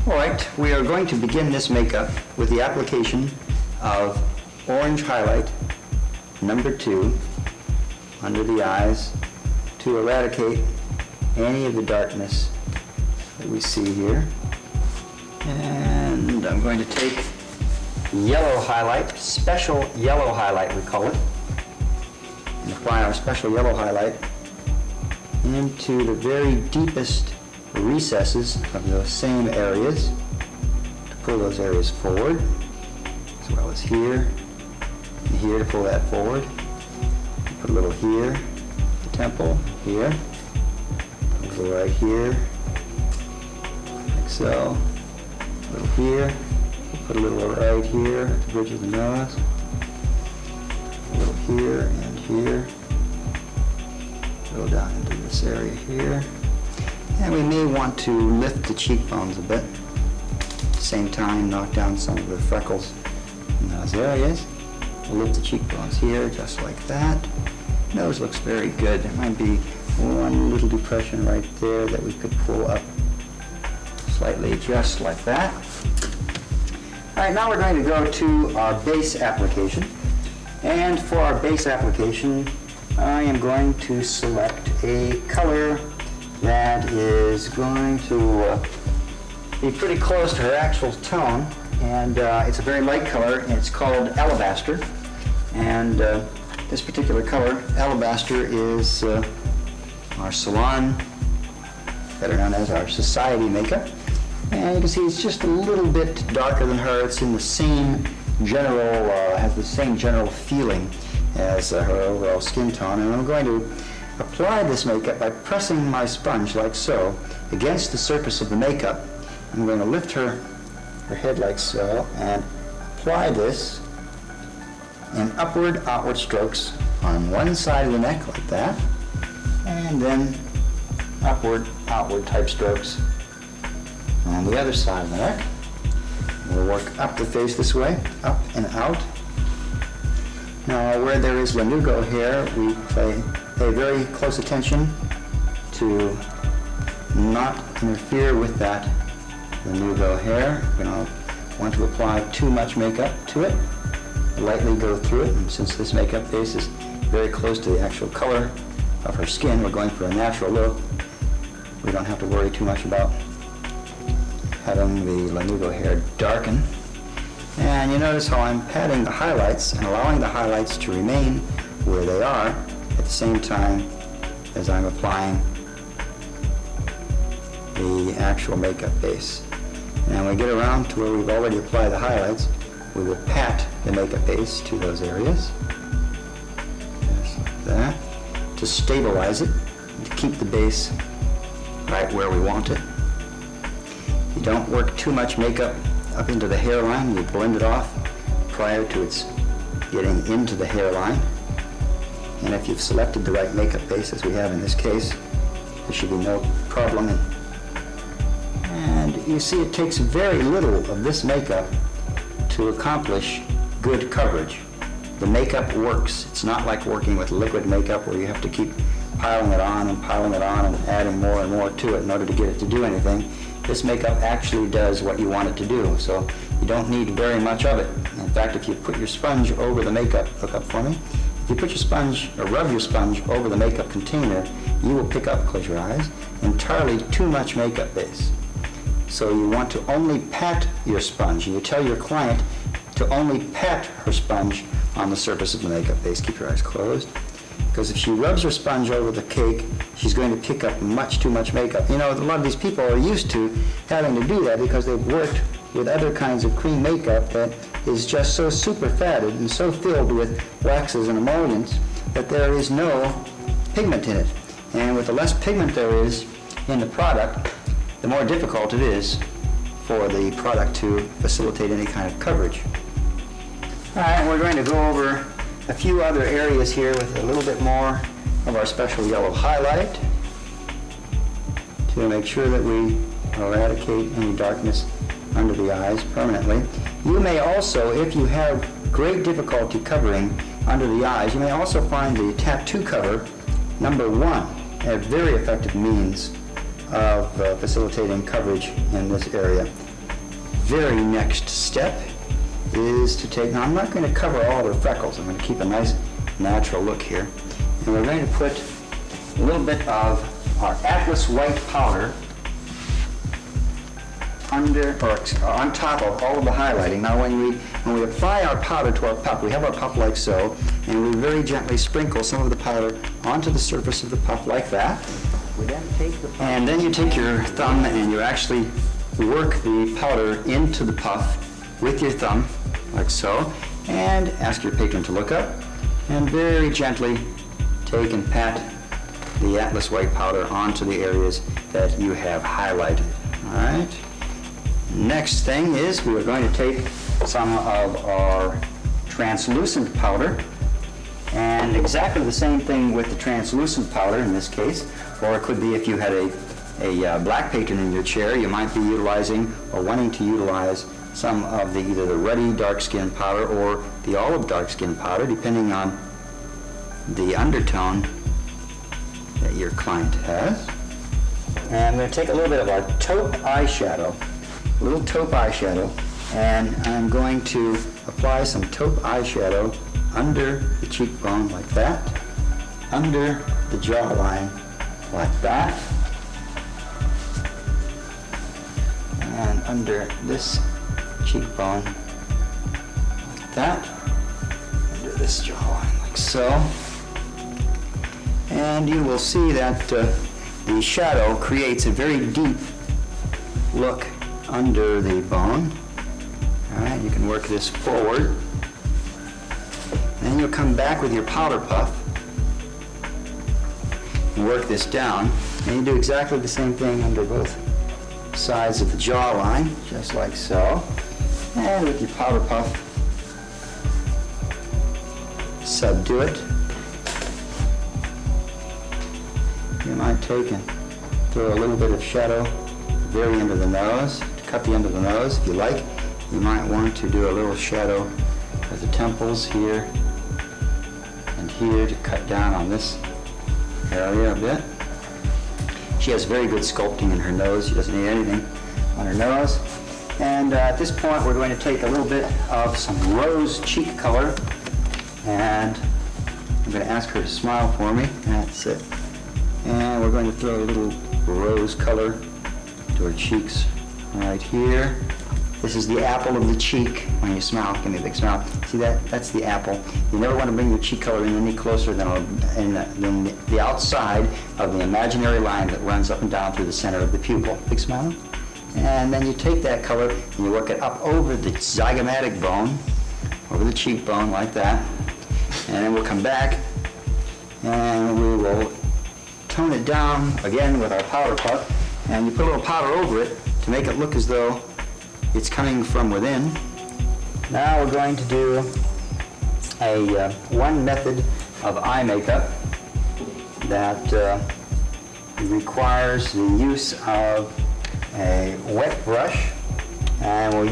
Alright, we are going to begin this makeup with the application of orange highlight number 2 under the eyes to eradicate any of the darkness that we see here. And I'm going to take yellow highlight, special yellow highlight we call it, and apply our special yellow highlight into the very deepest recesses of those same areas to pull those areas forward, as well as here and here to pull that forward. Put a little here, the temple, here, a little right here, like so, a little here, put a little right here at the bridge of the nose, a little here and here, go down into this area here. And we may want to lift the cheekbones a bit. At the same time, knock down some of the freckles in those areas. We'll lift the cheekbones here, just like that. Nose looks very good. There might be one little depression right there that we could pull up slightly, just like that. All right, now we're going to go to our base application. And for our base application, I am going to select a color that is going to be pretty close to her actual tone, and it's a very light color, and it's called Alabaster. And this particular color, Alabaster, is our salon, better known as our society makeup. And you can see it's just a little bit darker than her. It's in the same general, has the same general feeling as her overall skin tone. And I'm going to apply this makeup by pressing my sponge like so against the surface of the makeup. I'm going to lift her head like so and apply this in outward strokes on one side of the neck like that, and then outward type strokes on the other side of the neck. We'll work up the face this way, up and out. Now, where there is lanugo hair, we pay very close attention to not interfere with that lanugo hair. We don't want to apply too much makeup to it. Lightly go through it, and since this makeup base is very close to the actual color of her skin, we're going for a natural look. We don't have to worry too much about having the lanugo hair darken. And you notice how I'm patting the highlights and allowing the highlights to remain where they are at the same time as I'm applying the actual makeup base. And when we get around to where we've already applied the highlights, we will pat the makeup base to those areas, just like that, to stabilize it and to keep the base right where we want it. You don't work too much makeup up into the hairline. You blend it off prior to its getting into the hairline. And if you've selected the right makeup base, as we have in this case, there should be no problem. And you see it takes very little of this makeup to accomplish good coverage. The makeup works. It's not like working with liquid makeup where you have to keep piling it on and adding more and more to it in order to get it to do anything. This makeup actually does what you want it to do, so you don't need very much of it. In fact, if you put your sponge over the makeup, look up for me, if you put your sponge or rub your sponge over the makeup container, you will pick up, close your eyes, entirely too much makeup base. So you want to only pat your sponge. You tell your client to only pat her sponge on the surface of the makeup base. Keep your eyes closed. Because if she rubs her sponge over the cake, she's going to pick up much too much makeup. You know, a lot of these people are used to having to do that because they've worked with other kinds of cream makeup that is just so super fatted and so filled with waxes and emollients that there is no pigment in it. And with the less pigment there is in the product, the more difficult it is for the product to facilitate any kind of coverage. All right, we're going to go over a few other areas here with a little bit more of our special yellow highlight to make sure that we eradicate any darkness under the eyes permanently. You may also, if you have great difficulty covering under the eyes, you may also find the tattoo cover number 1 a very effective means of facilitating coverage in this area very next step is to take, now I'm not going to cover all the freckles, I'm going to keep a nice natural look here. And we're going to put a little bit of our Atlas white powder under or on top of all of the highlighting. Now when we apply our powder to our puff, we have our puff like so, and we very gently sprinkle some of the powder onto the surface of the puff like that. We then take the and then you take your thumb and you actually work the powder into the puff with your thumb like so, and ask your patron to look up and very gently take and pat the Atlas white powder onto the areas that you have highlighted. All right. Next thing is we are going to take some of our translucent powder, and exactly the same thing with the translucent powder in this case, or it could be if you had a black patron in your chair, you might be utilizing or wanting to utilize some of either the ruddy dark skin powder or the olive dark skin powder, depending on the undertone that your client has. And I'm going to take a little bit of our taupe eyeshadow, and I'm going to apply some taupe eyeshadow under the cheekbone like that, under the jawline like that, and under this cheekbone like that, under this jawline like so. And you will see that the shadow creates a very deep look under the bone. All right, you can work this forward. Then you'll come back with your powder puff and work this down. And you do exactly the same thing under both sides of the jawline, just like so. And with your powder puff, subdue it. You might take and throw a little bit of shadow very under the nose, to cut the end of the nose if you like. You might want to do a little shadow at the temples here and here to cut down on this area a bit. She has very good sculpting in her nose. She doesn't need anything on her nose. And at this point we're going to take a little bit of some rose cheek color, and I'm going to ask her to smile for me. That's it. And we're going to throw a little rose color to her cheeks right here. This is the apple of the cheek. When you smile, give me a big smile. See that? That's the apple. You never want to bring your cheek color in any closer than the outside of the imaginary line that runs up and down through the center of the pupil. Big smile. And then you take that color and you work it up over the zygomatic bone, over the cheekbone like that. And then we'll come back and we will tone it down again with our powder puff. And you put a little powder over it to make it look as though it's coming from within. Now we're going to do one method of eye makeup that requires the use of a wet brush, and we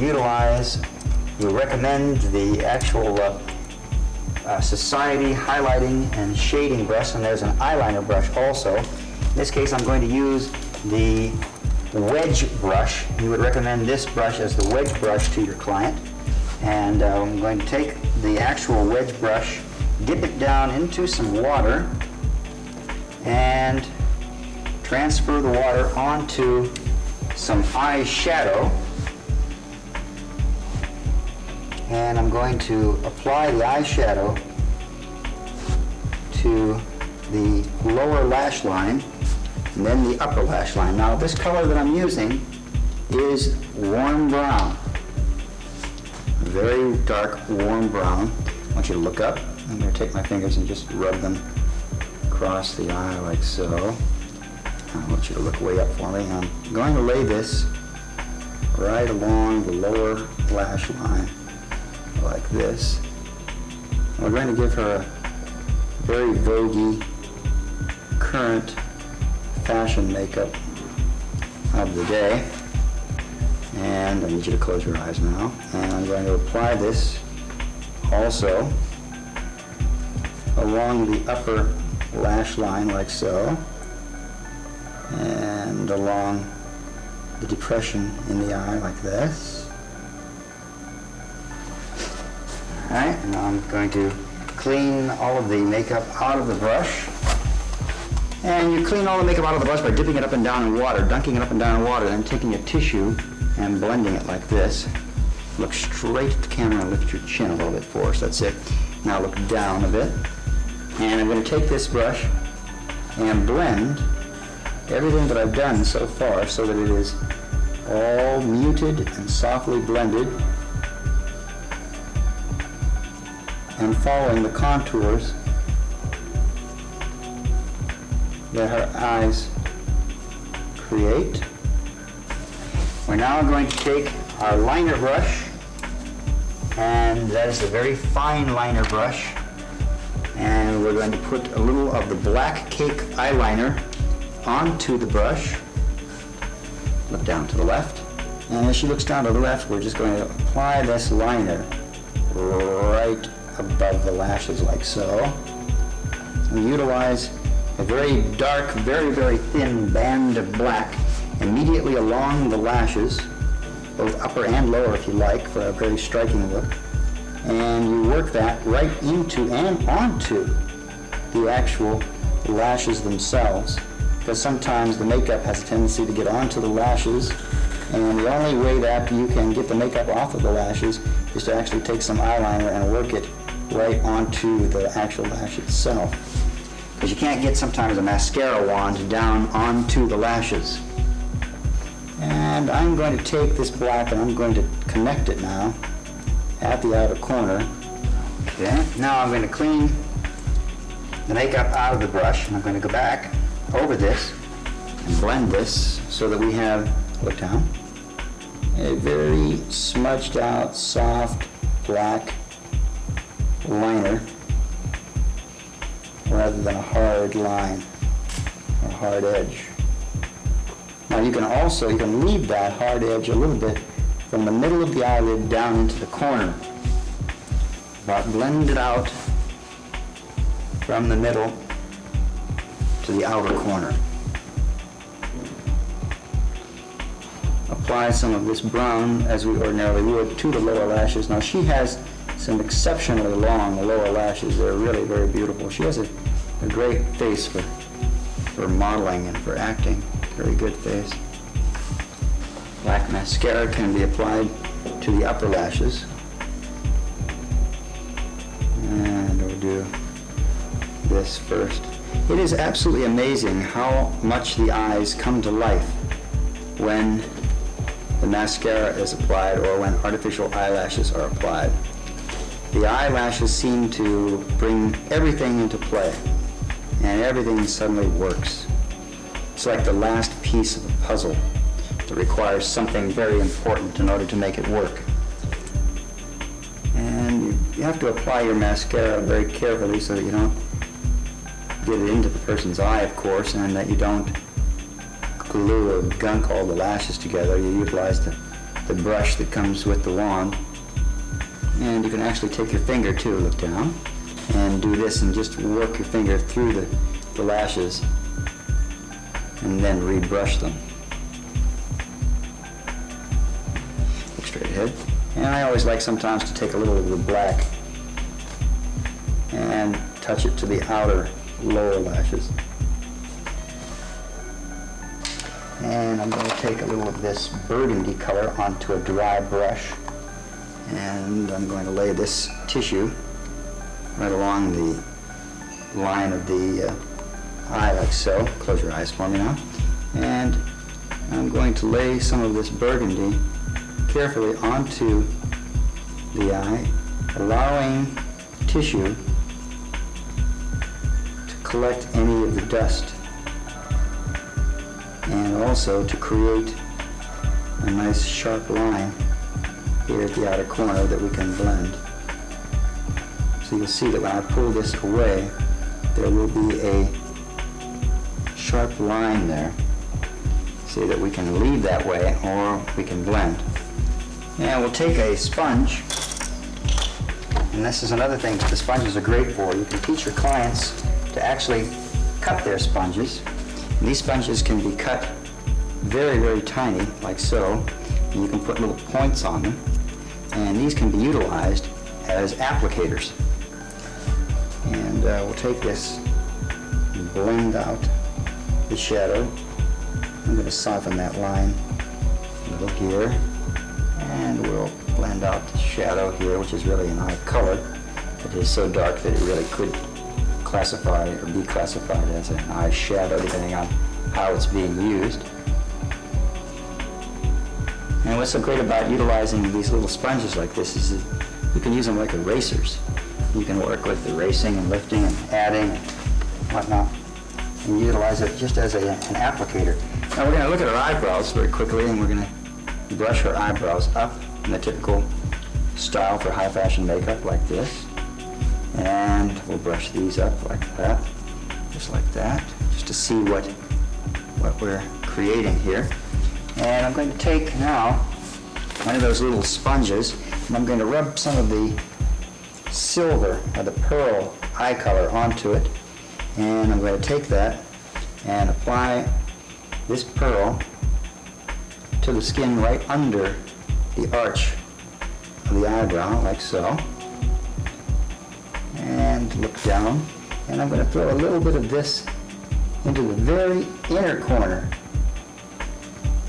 recommend the actual Society highlighting and shading brush, and there's an eyeliner brush also. In this case I'm going to use the wedge brush. You would recommend this brush as the wedge brush to your client. And I'm going to take the actual wedge brush, dip it down into some water, and transfer the water onto some eyeshadow. And I'm going to apply the eyeshadow to the lower lash line and then the upper lash line. Now this color that I'm using is warm brown. Very dark, warm brown. I want you to look up. I'm going to take my fingers and just rub them across the eye like so. I want you to look way up for me. I'm going to lay this right along the lower lash line like this. And we're going to give her a very voguey, current fashion makeup of the day. And I need you to close your eyes now. And I'm going to apply this also along the upper lash line like so, and along the depression in the eye like this. All right, now I'm going to clean all of the makeup out of the brush. And you clean all the makeup out of the brush by dipping it up and down in water, dunking it up and down in water, then taking a tissue and blending it like this. Look straight at the camera and lift your chin a little bit for us. That's it. Now look down a bit. And I'm going to take this brush and blend everything that I've done so far so that it is all muted and softly blended and following the contours that her eyes create. We're now going to take our liner brush, and that is a very fine liner brush, and we're going to put a little of the black cake eyeliner onto the brush. Look down to the left, and as she looks down to the left, we're just going to apply this liner right above the lashes like so. We utilize a very dark, very, very thin band of black immediately along the lashes, both upper and lower if you like, for a very striking look. And you work that right into and onto the actual lashes themselves, because sometimes the makeup has a tendency to get onto the lashes, and the only way that you can get the makeup off of the lashes is to actually take some eyeliner and work it right onto the actual lash itself, because you can't get sometimes a mascara wand down onto the lashes. And I'm going to take this black and I'm going to connect it now at the outer corner. Okay, now I'm going to clean the makeup out of the brush, and I'm going to go back over this and blend this so that we have, look down, a very smudged out, soft, black liner rather than a hard line or hard edge. Now you can leave that hard edge a little bit from the middle of the eyelid down into the corner, but blend it out from the middle to the outer corner. Apply some of this brown, as we ordinarily would, to the lower lashes. Now she has some exceptionally long lower lashes. They're really very beautiful. She has a great face for modeling and for acting. Very good face. Black mascara can be applied to the upper lashes. And we'll do this first. It is absolutely amazing how much the eyes come to life when the mascara is applied or when artificial eyelashes are applied. The eyelashes seem to bring everything into play, and everything suddenly works. It's like the last piece of a puzzle that requires something very important in order to make it work. And you have to apply your mascara very carefully so that you don't get it into the person's eye, of course, and that you don't glue or gunk all the lashes together. You utilize the brush that comes with the wand. And you can actually take your finger too, look down, and do this and just work your finger through the lashes and then rebrush them. Look straight ahead. And I always like sometimes to take a little of the black and touch it to the outer lower lashes. And I'm going to take a little of this burgundy color onto a dry brush, and I'm going to lay this tissue right along the line of the eye like so. Close your eyes for me now. And I'm going to lay some of this burgundy carefully onto the eye, allowing tissue to collect any of the dust, and also to create a nice sharp line here at the outer corner that we can blend. So you'll see that when I pull this away, there will be a sharp line there. See that we can leave that way or we can blend. And we'll take a sponge, and this is another thing that the sponges are great for. You can teach your clients to actually cut their sponges. And these sponges can be cut very, very tiny, like so. And you can put little points on them. And these can be utilized as applicators. And we'll take this and blend out the shadow. I'm going to soften that line a little here, and we'll blend out the shadow here, which is really an eye color. It is so dark that it really could classify or be classified as an eye shadow depending on how it's being used. And what's so great about utilizing these little sponges like this is that you can use them like erasers. You can work with erasing and lifting and adding and whatnot, and utilize it just as an applicator. Now we're going to look at our eyebrows very quickly, and we're going to brush our eyebrows up in the typical style for high fashion makeup like this. And we'll brush these up like that, just like that, just to see what we're creating here. And I'm going to take now one of those little sponges, and I'm going to rub some of the silver or the pearl eye color onto it. And I'm going to take that and apply this pearl to the skin right under the arch of the eyebrow, like so. And look down, and I'm going to throw a little bit of this into the very inner corner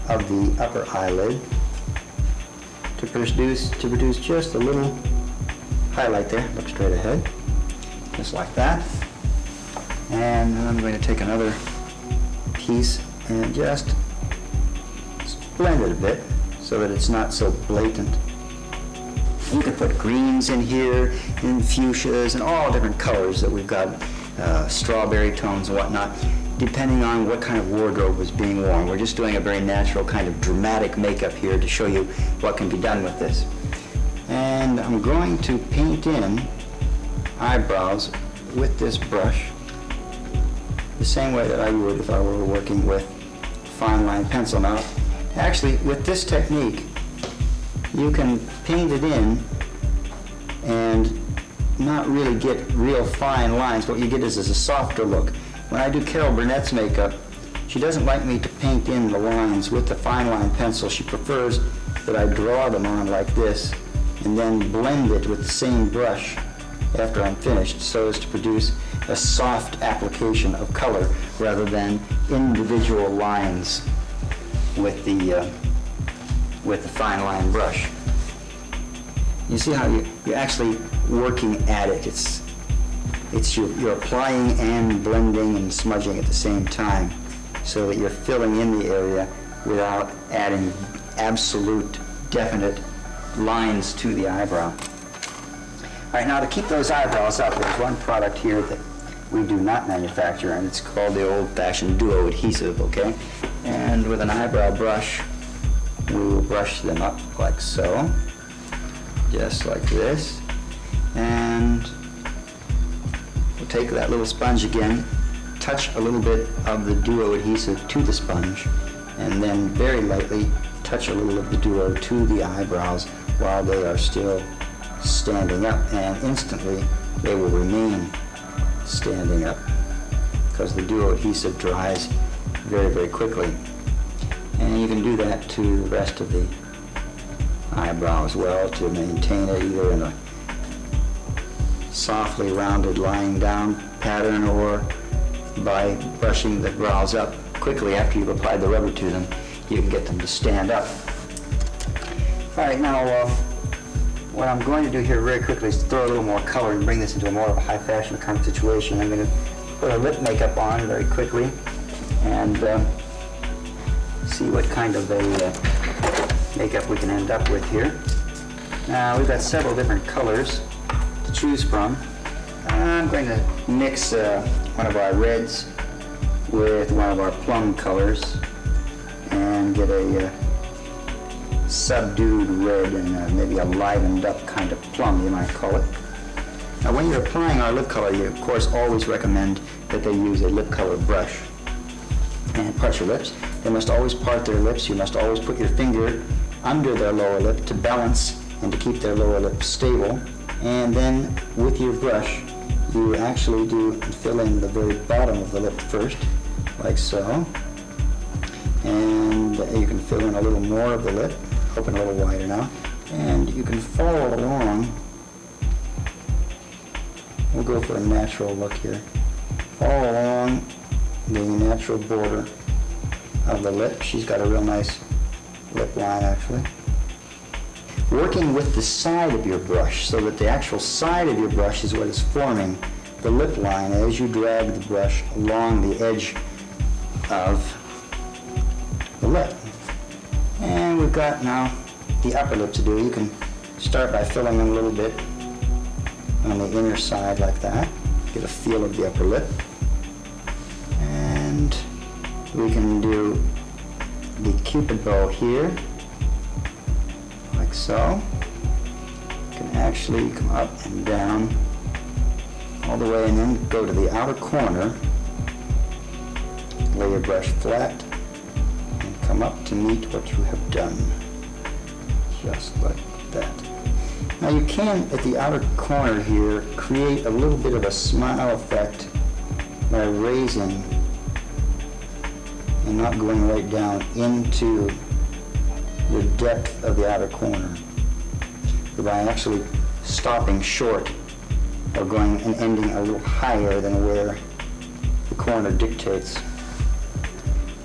of the upper eyelid to produce just a little highlight there. Look straight ahead, just like that. And then I'm going to take another piece and just blend it a bit so that it's not so blatant. You can put greens in here, and fuchsias, and all different colors that we've got, strawberry tones and whatnot, depending on what kind of wardrobe was being worn. We're just doing a very natural kind of dramatic makeup here to show you what can be done with this. And I'm going to paint in eyebrows with this brush the same way that I would if I were working with fine line pencil. Now, actually, with this technique, you can paint it in and not really get real fine lines. What you get is a softer look. When I do Carol Burnett's makeup, she doesn't like me to paint in the lines with the fine line pencil. She prefers that I draw them on like this and then blend it with the same brush after I'm finished, so as to produce a soft application of color rather than individual lines with the fine line brush. You see how you're actually working at it. You're applying and blending and smudging at the same time, so that you're filling in the area without adding absolute definite lines to the eyebrow. All right, now to keep those eyebrows up, there's one product here that we do not manufacture, and it's called the old-fashioned duo adhesive, okay? And with an eyebrow brush, we will brush them up like so, just like this. And we'll take that little sponge again, touch a little bit of the duo adhesive to the sponge, and then very lightly touch a little of the duo to the eyebrows while they are still standing up, and instantly they will remain standing up because the duo adhesive dries very, very quickly. And you can do that to the rest of the eyebrow as well to maintain it either in a softly rounded lying down pattern or by brushing the brows up quickly after you've applied the rubber to them. You can get them to stand up. All right, now what I'm going to do here very quickly is throw a little more color and bring this into a more of a high fashion kind of situation. I'm going to put a lip makeup on very quickly and see what kind of a makeup we can end up with here. Now we've got several different colors to choose from. I'm going to mix one of our reds with one of our plum colors and get a subdued red and maybe a livened up kind of plum, you might call it. Now when you're applying our lip color, you of course always recommend that they use a lip color brush and part your lips. They must always part their lips. You must always put your finger under their lower lip to balance and to keep their lower lip stable. And then with your brush, you actually do fill in the very bottom of the lip first, like so. And you can fill in a little more of the lip, open a little wider now, and you can follow along We'll go for a natural look here. All along the natural border of the lip. She's got a real nice lip line, actually. Working with the side of your brush so that the actual side of your brush is what is forming the lip line as you drag the brush along the edge of the lip. And we've got now the upper lip to do. You can start by filling in a little bit on the inner side like that. Get a feel of the upper lip. And we can do the cupid bow here, like so. You can actually come up and down all the way and then go to the outer corner, lay your brush flat, and come up to meet what you have done, just like that. Now you can, at the outer corner here, create a little bit of a smile effect by raising and not going right down into the depth of the outer corner, but by actually stopping short or going and ending a little higher than where the corner dictates.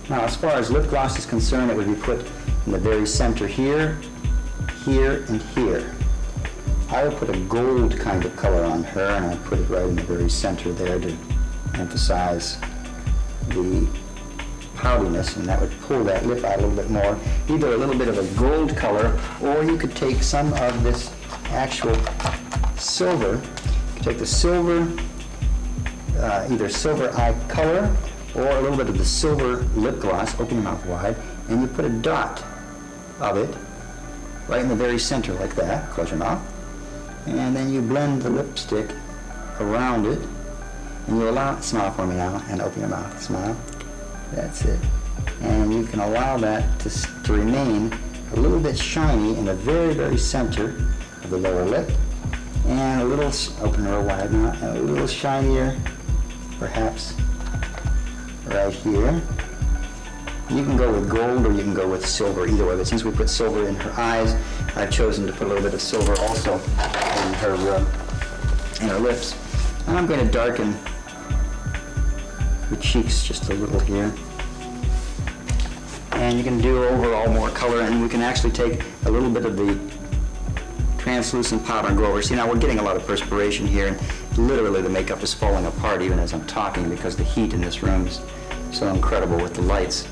Now, as far as lip gloss is concerned, it would be put in the very center here, here, and here. I would put a gold kind of color on her, and I'd put it right in the very center there to emphasize the powderiness, and that would pull that lip out a little bit more. Either a little bit of a gold color, or you could take some of this actual silver. You could take the silver, either silver eye color, or a little bit of the silver lip gloss, open your mouth wide, and you put a dot of it right in the very center like that. Close your mouth. And then you blend the lipstick around it, and you allow, smile for me now, and open your mouth, smile. That's it. And you can allow that to remain a little bit shiny in the very, very center of the lower lip, and a little, open real wide now, and a little shinier, perhaps, right here. You can go with gold or you can go with silver, either way, but since we put silver in her eyes, I've chosen to put a little bit of silver also in her lips. And I'm going to darken the cheeks just a little here. And you can do overall more color, and we can actually take a little bit of the translucent powder and go over. See, now we're getting a lot of perspiration here, and literally the makeup is falling apart even as I'm talking because the heat in this room is so incredible with the lights.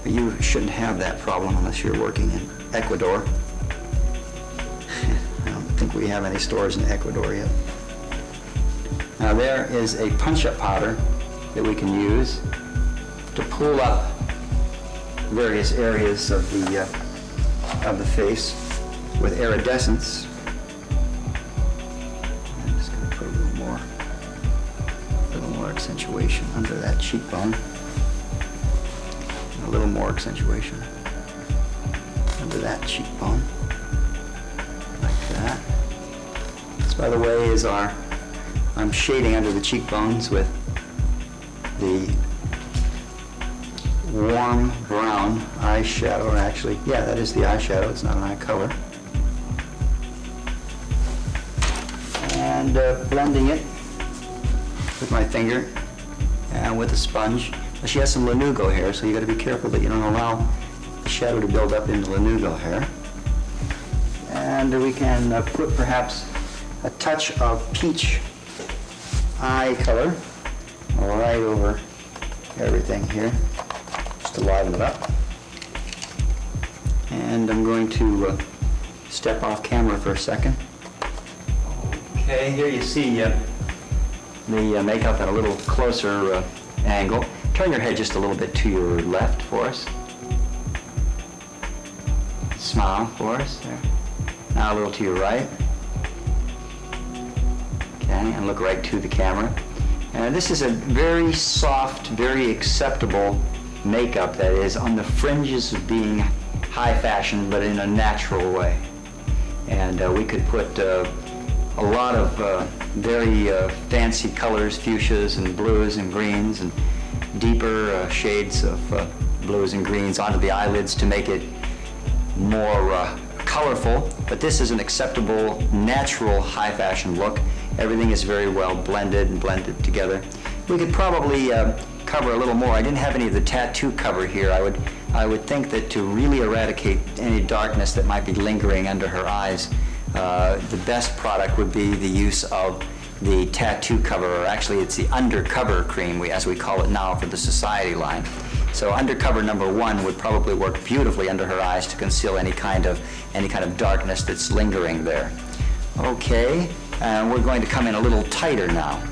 But you shouldn't have that problem unless you're working in Ecuador. I don't think we have any stores in Ecuador yet. Now there is a punch-up powder that we can use to pull up various areas of the face with iridescence. I'm just going to put a little more accentuation under that cheekbone. A little more accentuation under that cheekbone, like that. This, by the way, is I'm shading under the cheekbones with the warm brown eyeshadow. Actually, yeah, that is the eyeshadow. It's not an eye color. And blending it with my finger and with a sponge. She has some lanugo hair, so you got to be careful that you don't allow the shadow to build up into lanugo hair. And we can put perhaps a touch of peach eye color right over everything here, just to liven it up. And I'm going to step off camera for a second. Okay, here you see the makeup at a little closer angle. Turn your head just a little bit to your left for us. Smile for us there. Now a little to your right. Okay, and look right to the camera. And this is a very soft, very acceptable makeup that is on the fringes of being high fashion, but in a natural way. And we could put a lot of very fancy colors, fuchsias and blues and greens and deeper shades of blues and greens onto the eyelids to make it more colorful, but this is an acceptable, natural, high fashion look, Everything is very well blended and blended together. We could probably cover a little more. I didn't have any of the tattoo cover here. I would think that to really eradicate any darkness that might be lingering under her eyes, the best product would be the use of the tattoo cover, or actually it's the undercover cream, as we call it now for the Society line. So undercover number 1 would probably work beautifully under her eyes to conceal any kind of darkness that's lingering there. Okay, and we're going to come in a little tighter now.